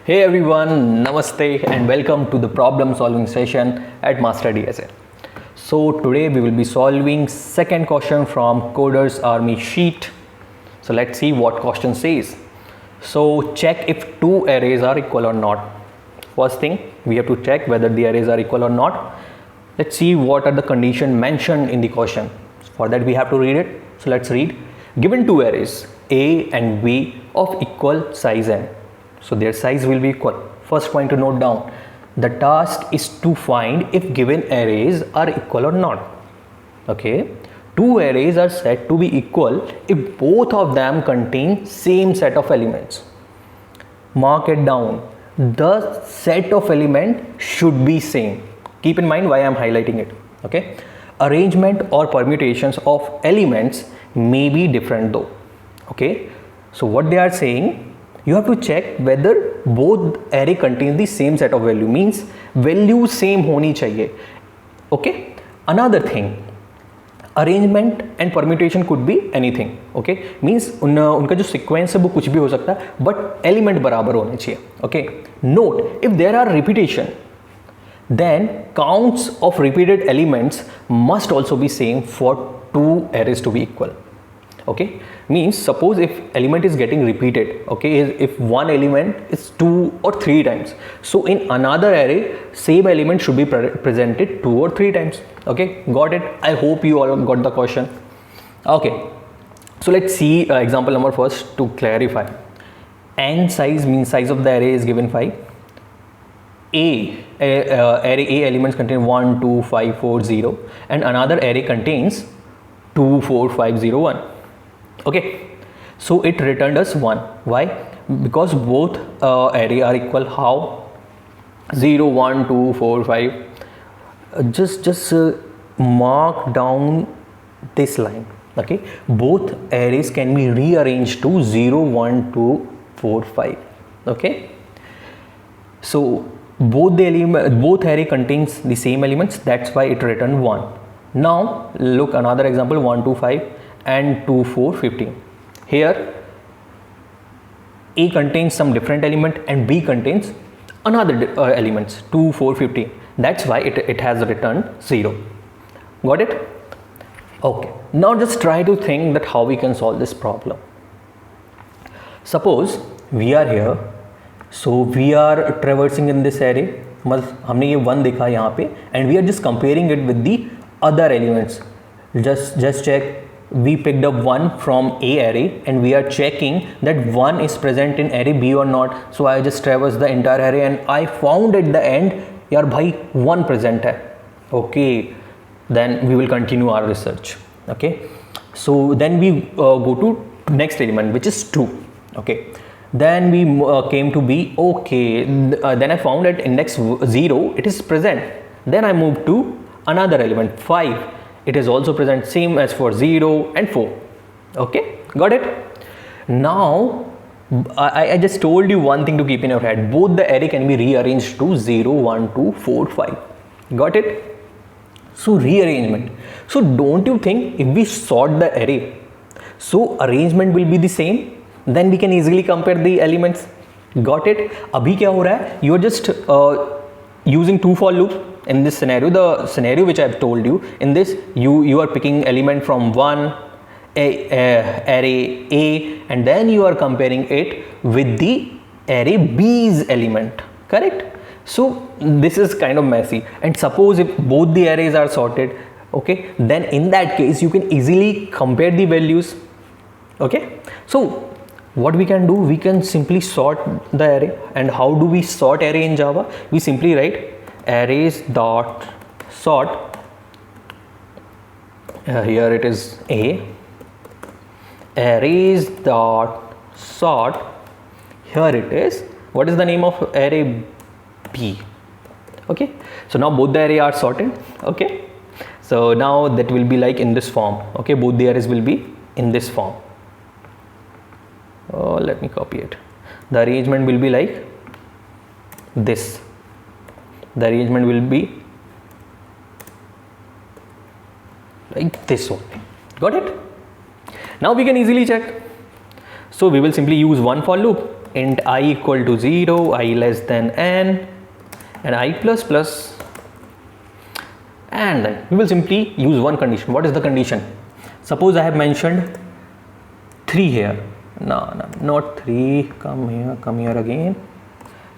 Hey everyone, Namaste and welcome to the problem solving session at Master DSA. So today we will be solving second question from Coders Army sheet. So let's see what question says. So check if two arrays are equal or not. First thing, we have to check whether the arrays are equal or not. Let's see what are the conditions mentioned in the question. For that we have to read it. So let's read. Given two arrays A and B of equal size n. So their size will be equal. First point to note down. The task is to find if given arrays are equal or not. Okay. Two arrays are said to be equal if both of them contain same set of elements. Mark it down. The set of element should be same. Keep in mind why I am highlighting it. Okay. Arrangement or permutations of elements may be different though. Okay. So what they are saying, you have to check whether both array contains the same set of value, means value same honi chahiye. Okay. Another thing, arrangement and permutation could be anything. Okay, means उनका जो sequence है वो कुछ भी हो सकता है, but element बराबर होने चाहिए. Okay. Note, if there are repetition, then counts of repeated elements must also be same for two arrays to be equal. Okay, means suppose if element is getting repeated, okay, if one element is 2 or 3 times, so in another array same element should be presented 2 or 3 times. Okay, got it? I hope you all got the question. Okay, so let's see example number first to clarify. N size means size of the array is given 5. Array A elements contain 1 2 5 4 0 and another array contains 2 4 5 0 1. Okay, so it returned us 1. Why? Because both array are equal. How? 0 1 2 4 5. Just mark down this line. Okay, both arrays can be rearranged to 0 1 2 4 5. Okay, so both array contains the same elements, that's why it returned 1. Now look another example, 1 2 5 and 2 4 15. Here A contains some different element and B contains another elements 2 4 15. That's why it has returned 0. Got it? Okay, now just try to think that how we can solve this problem. Suppose we are here, so we are traversing in this array, मतलब हमने ये 1 देखा यहाँ पे, and we are just comparing it with the other elements. Just check. We picked up 1 from A array and we are checking that 1 is present in array B or not. So I just traversed the entire array and I found at the end, yaar bhai 1 present hai. Okay, then we will continue our research. Okay, so then we go to next element, which is 2. Okay, then we came to B. Okay, then I found at index 0 it is present. Then I moved to another element 5. It is also present, same as for 0 and 4. Okay, got it? Now I just told you one thing to keep in your head. Both the array can be rearranged to 0 1 2 4 5. Got it? So rearrangement. So don't you think if we sort the array, so arrangement will be the same, then we can easily compare the elements. Got it? Abhi kya ho raha hai? You are just using 2 for loop. In this scenario, the scenario which I have told you, in this you are picking element from one array A and then you are comparing it with the array B's element, correct? So this is kind of messy, and suppose if both the arrays are sorted, okay, then in that case you can easily compare the values. Okay, so what we can do, we can simply sort the array. And how do we sort array in Java? We simply write arrays dot sort, here it is A, arrays dot sort, here it is, what is the name of array? B. Okay, so now both the array are sorted. Okay, so now that will be like in this form. Okay, both the arrays will be in this form. Oh, let me copy it. The arrangement will be like this. The arrangement will be like this only. Got it? Now we can easily check. So we will simply use one for loop. int I equal to 0, I less than n, and I plus plus, and then we will simply use one condition. What is the condition? Suppose I have mentioned 3 here. No, not 3. Come here again.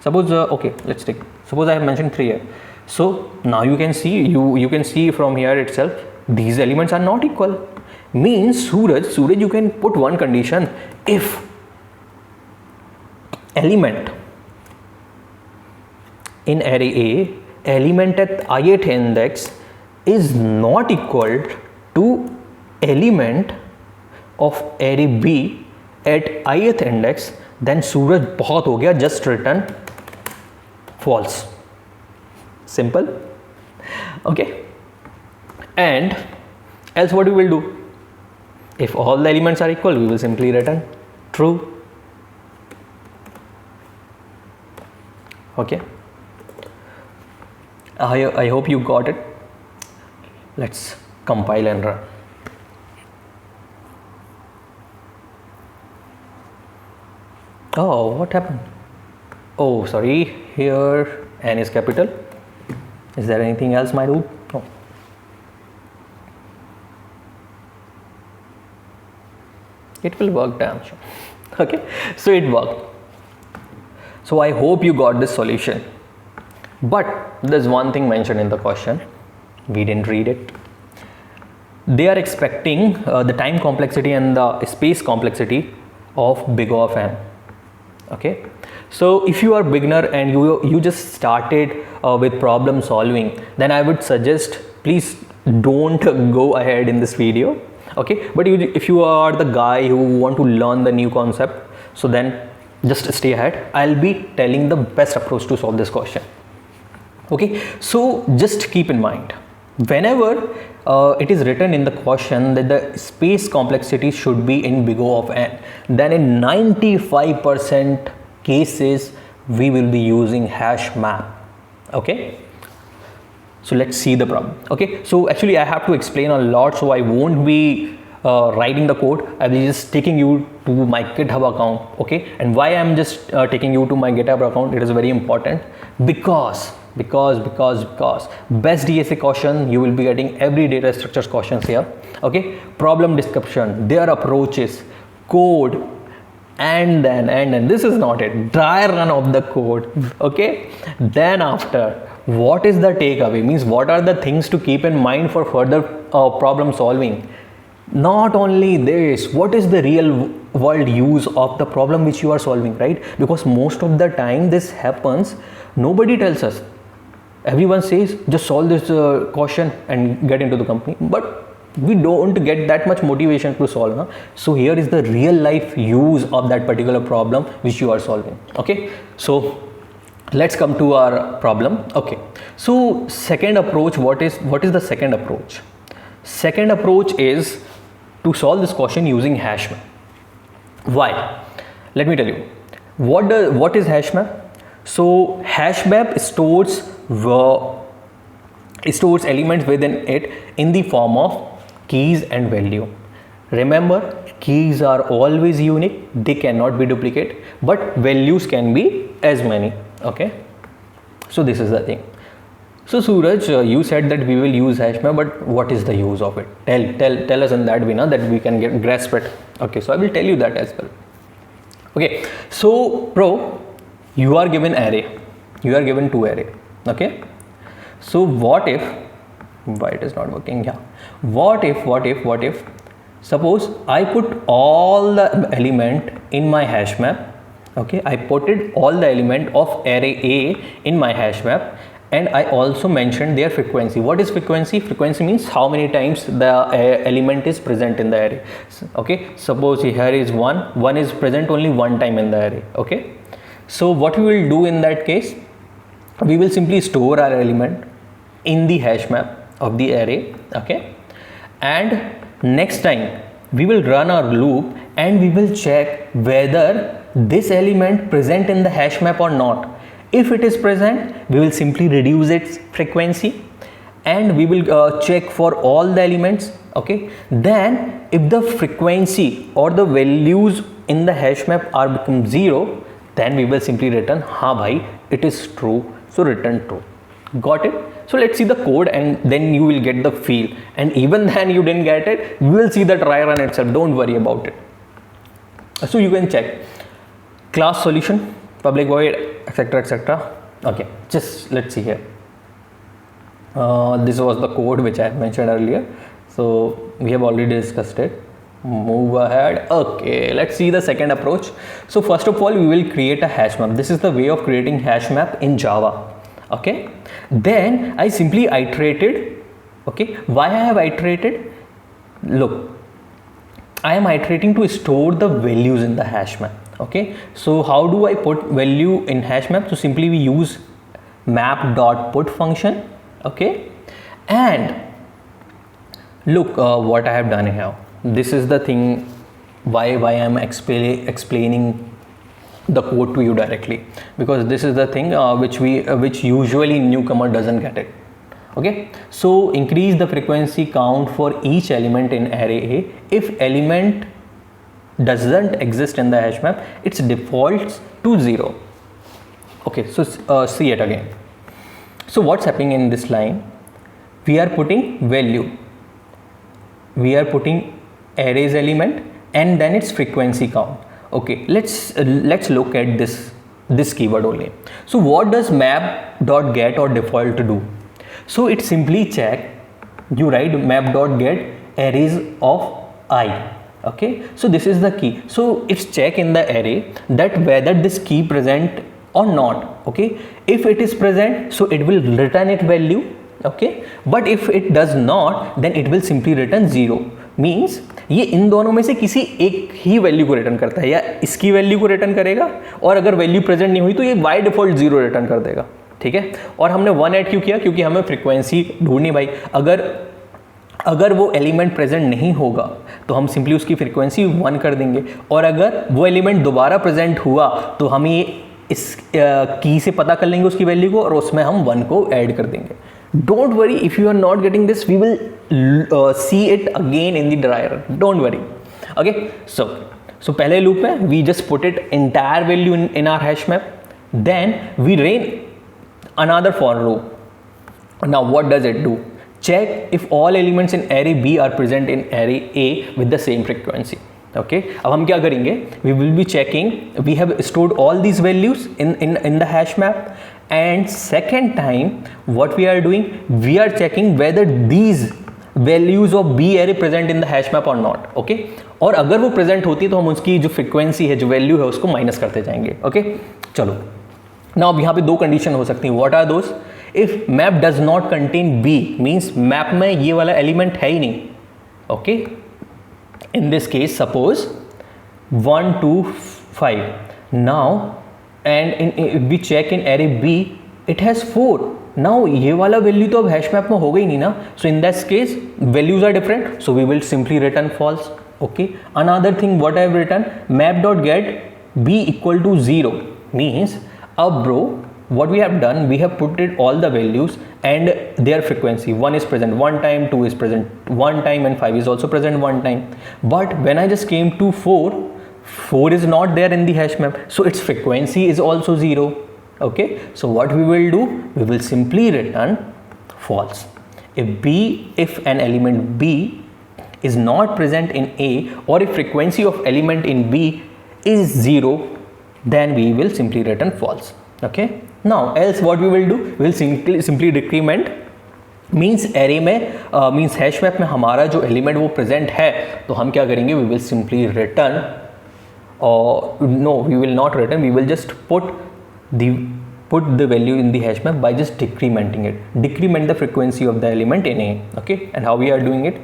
Suppose okay, let's take. Suppose I have mentioned 3 here. So now you can see you can see from here itself these elements are not equal. Means Suraj, you can put one condition. If element in array A, element at ith index is not equal to element of array B at ith index, then Suraj बहुत हो गया, just return false. Simple. Okay. And else what we will do? If all the elements are equal, we will simply return true. Okay. I hope you got it. Let's compile and run. Oh, what happened? Oh, sorry. Here n is capital. Is there anything else, my dude? No. It will work, damn sure. Okay, so it worked. So I hope you got this solution. But there's one thing mentioned in the question. We didn't read it. They are expecting the time complexity and the space complexity of big O of n. Okay, so if you are beginner and you just started with problem solving, then I would suggest please don't go ahead in this video. Okay, but if you are the guy who want to learn the new concept, so then just stay ahead. I'll be telling the best approach to solve this question. Okay, so just keep in mind, whenever it is written in the question that the space complexity should be in big O of n, then in 95% cases we will be using hash map. Okay, so let's see the problem. Okay, so actually I have to explain a lot, so I won't be writing the code. I'll be just taking you to my GitHub account. Okay, and why I'm just taking you to my GitHub account, it is very important because best DSA question you will be getting every data structures questions here. Okay, problem description, their approaches, code, and then this is not it, dry run of the code. Okay, then after, what is the takeaway, means what are the things to keep in mind for further problem solving. Not only this, what is the real world use of the problem which you are solving, right? Because most of the time this happens, nobody tells us. Everyone says just solve this question and get into the company, but we don't get that much motivation to solve. Huh? So here is the real life use of that particular problem which you are solving. Okay, so let's come to our problem. Okay, so second approach, what is the second approach? Second approach is to solve this question using hash map. Why? Let me tell you. What is hash map? So hash map stores elements within it in the form of keys and value. Remember, keys are always unique, they cannot be duplicated, but values can be as many. Okay, so this is the thing. So Suraj, you said that we will use hash map, but what is the use of it? Tell us in that way, that we can grasp it. Okay, so I will tell you that as well. Okay, so bro, you are given array, you are given 2 array. Okay, so what if, why it is not working? Yeah, what if suppose I put all the element in my hash map. Okay, I put all the element of array A in my hash map, and I also mentioned their frequency. What is frequency? Frequency means how many times the element is present in the array. Okay, suppose here is 1 is present only one time in the array. Okay, so what we will do in that case, we will simply store our element in the hash map of the array. Okay, and next time we will run our loop and we will check whether this element present in the hash map or not. If it is present, we will simply reduce its frequency and we will check for all the elements. Okay, then if the frequency or the values in the hash map are become 0, then we will simply return हाँ भाई it is true, so return true. Got it? So let's see the code and then you will get the feel, and even then you didn't get it, we will see the try run itself, don't worry about it. So you can check class solution public void etc etc. Okay, just let's see here. This was the code which I had mentioned earlier, so we have already discussed it. Move ahead. Okay, let's see the second approach. So first of all we will create a hash map. This is the way of creating hash map in Java. Okay, then I simply iterated. Okay, why I have iterated? Look, I am iterating to store the values in the hash map. Okay, so how do I put value in hash map? So simply we use map.put function. Okay, and look what I have done here. This is the thing why I am explaining the code to you directly, because this is the thing which usually newcomer doesn't get it. Okay, so increase the frequency count for each element in array A. If element doesn't exist in the hash map, its defaults to 0. Okay, so see it again. So what's happening in this line? We are putting value, we are putting arrays element, and then its frequency count. Okay, let's look at this keyword only. So what does map.get or default do? So it simply check, you write map.get arrays of I. Okay, so this is the key. So it's check in the array that whether this key present or not. Okay, if it is present, so it will return its value. Okay, but if it does not, then it will simply return 0. Means ये इन दोनों में से किसी एक ही value को return करता है, या इसकी वैल्यू को रिटर्न करेगा, और अगर वैल्यू प्रेजेंट नहीं हुई तो ये बाय डिफॉल्ट 0 रिटर्न कर देगा. ठीक है, और हमने 1 ऐड क्यों किया? क्योंकि हमें फ्रीक्वेंसी ढूंढनी भाई. अगर वो एलिमेंट प्रेजेंट नहीं होगा तो हम सिंपली उसकी फ्रीक्वेंसी 1 कर देंगे, और अगर वो एलिमेंट दोबारा प्रेजेंट हुआ तो हम ये इस की से पता कर लेंगे उसकी वैल्यू को, और उसमें हम 1 को ऐड कर देंगे. Don't worry if you are not getting this, we will see it again in the dry run. Don't worry. Okay, so पहले लूप में we just put it entire value in our hash map, then we ran another for loop. Now what does it do? Check if all elements in array B are present in array A with the same frequency. Okay, अब हम क्या करेंगे? We will be checking, we have stored all these values in the hash map, and second time what we are doing, we are checking whether these values of B array present in the hash map or not. Okay, और अगर वो present होती है तो हम उसकी जो frequency है, जो value है, उसको minus करते जाएंगे. Okay, चलो. Now अब यहाँ पे दो condition हो सकती हैं. What are those? If map does not contain B, means map में ये वाला element है ही नहीं. Okay, in this case suppose 1 2 5. Now and if we check in array B, it has 4. Now ये वाला वैल्यू तो अब हैश मैप में हो गई नहीं ना, so in this case values are different, so we will simply return false. Okay, another thing what I have written, map.get B equal to 0 means bro, what we have done, we have put it all the values and their frequency. 1 is present 1 time, 2 is present 1 time, and 5 is also present 1 time. But when I just came to 4 is not there in the hash map, so its frequency is also 0. Okay, so what we will do, we will simply return false. If an element B is not present in A, or if frequency of element in B is 0, then we will simply return false. Okay, now else what we will do, we will simply decrement, means array में means hash map में हमारा जो element वो present है, तो हम क्या करेंगे, we will simply return, or no, we will not return, we will just put the value in the hash map by just decrementing it. Decrement the frequency of the element in A. Okay, and how we are doing it,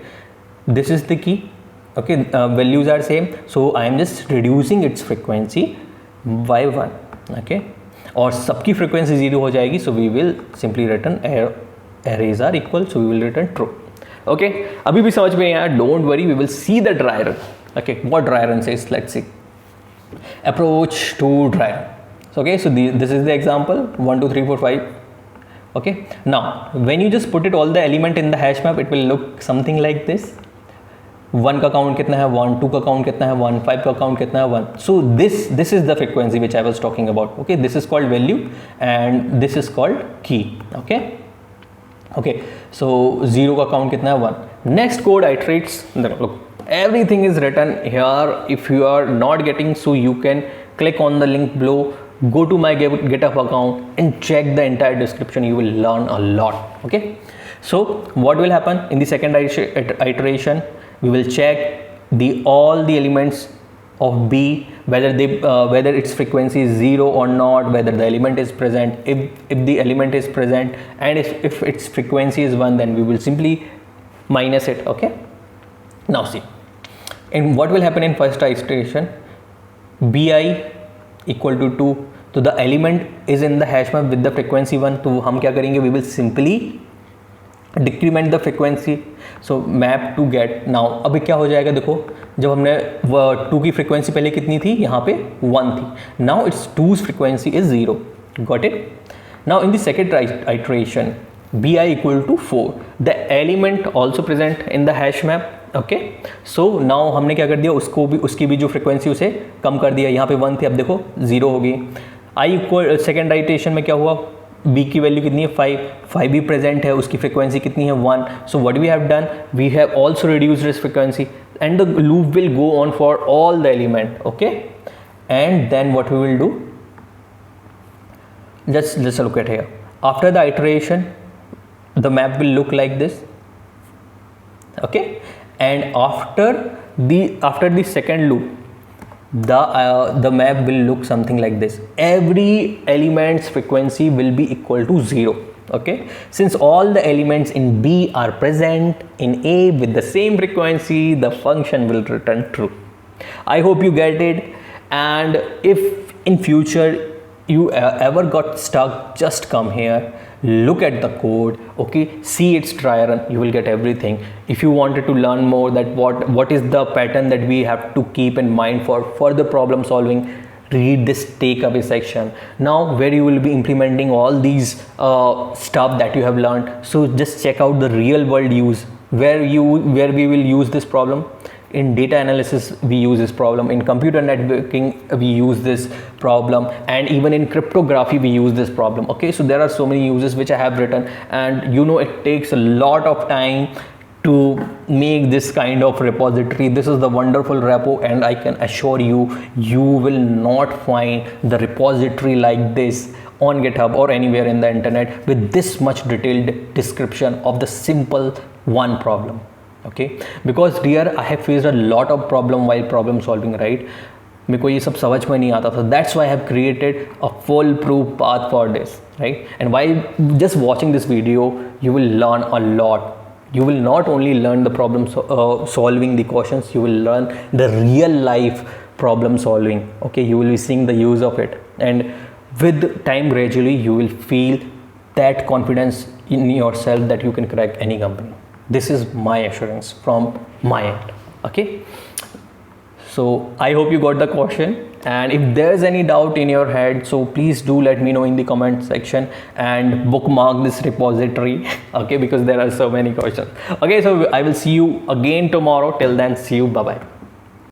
this is the key. Okay, values are same, so I am just reducing its frequency by 1. Okay, और सबकी frequency 0 हो जाएगी, so we will simply return arrays are equal, so we will return true. Okay, अभी भी समझ में आया, don't worry, we will see the dry run. Okay, what dry run says, let's see. Approach to dry run. So, okay, so this is the example 1 2 3 4 5. Okay, now when you just put it all the element in the hash map, it will look something like this. 1 का count कितना है 1, 2 का count कितना है 1, 5 का count कितना है 1. So this is the frequency which I was talking about. Okay, this is called value and this is called key. Okay, so 0 का काउंट कितना है 1. Next code iterates. Look, everything is written here. If you are not getting, so you can click on the link below, go to my GitHub account and check the entire description. You will learn a lot. Okay, so what will happen in the second iteration? We will check all the elements of B, whether its frequency is 0 or not, whether the element is present. If the element is present and if its frequency is 1, then we will simply minus it. Okay, now see, and what will happen in first iteration? Bi equal to 2, so the element is in the hash map with the frequency 1. तो हम क्या करेंगे? We will simply decrement the frequency, so map to get. now अभी क्या हो जाएगा? देखो, जब हमने 2 की फ्रीक्वेंसी पहले कितनी थी? यहाँ पे 1 थी. now its 2's frequency is 0. got it? now in the second iteration, bi equal to 4, the element also present in the hash map. Okay, so now हमने क्या कर दिया? उसकी भी जो फ्रीक्वेंसी उसे कम कर दिया. यहाँ पे 1 थी, अब देखो 0 हो गई. आई इक्वल सेकेंड आइटेशन में क्या हुआ? बी की वैल्यू कितनी है 5 भी प्रेजेंट है, उसकी फ्रीक्वेंसी कितनी है 1. So what we have done, we have also reduced this frequency and the loop will go on for all the element. Okay, and then what we will do, just look at here. After the iteration, the map will look like this. Okay, and after the second loop, the map will look something like this. Every element's frequency will be equal to 0. Okay, since all the elements in B are present in A with the same frequency, the function will return true. I hope you get it. And if in future you ever got stuck, just come here, look at the code. Okay, see its try run, you will get everything. If you wanted to learn more that what is the pattern that we have to keep in mind for further problem solving, read this takeaway section now, where you will be implementing all these stuff that you have learned. So just check out the real world use where we will use this problem. In data analysis we use this problem, in computer networking we use this problem, and even in cryptography we use this problem. Okay, so there are so many uses which I have written, and you know it takes a lot of time to make this kind of repository. This is the wonderful repo, and I can assure you, you will not find the repository like this on GitHub or anywhere in the internet with this much detailed description of the simple one problem. Okay, because dear, I have faced a lot of problem while problem solving, right? मेरे को ये सब समझ में नहीं आता था. That's why I have created a full proof path for this, right? And while just watching this video, you will learn a lot. You will not only learn the problem solving the questions, you will learn the real life problem solving. Okay, you will be seeing the use of it, and with time gradually you will feel that confidence in yourself that you can crack any company. This is my assurance from my end. Okay, so I hope you got the question, and if there's any doubt in your head, so please do let me know in the comment section and bookmark this repository. Okay, because there are so many questions. Okay, so I will see you again tomorrow. Till then, see you, bye bye.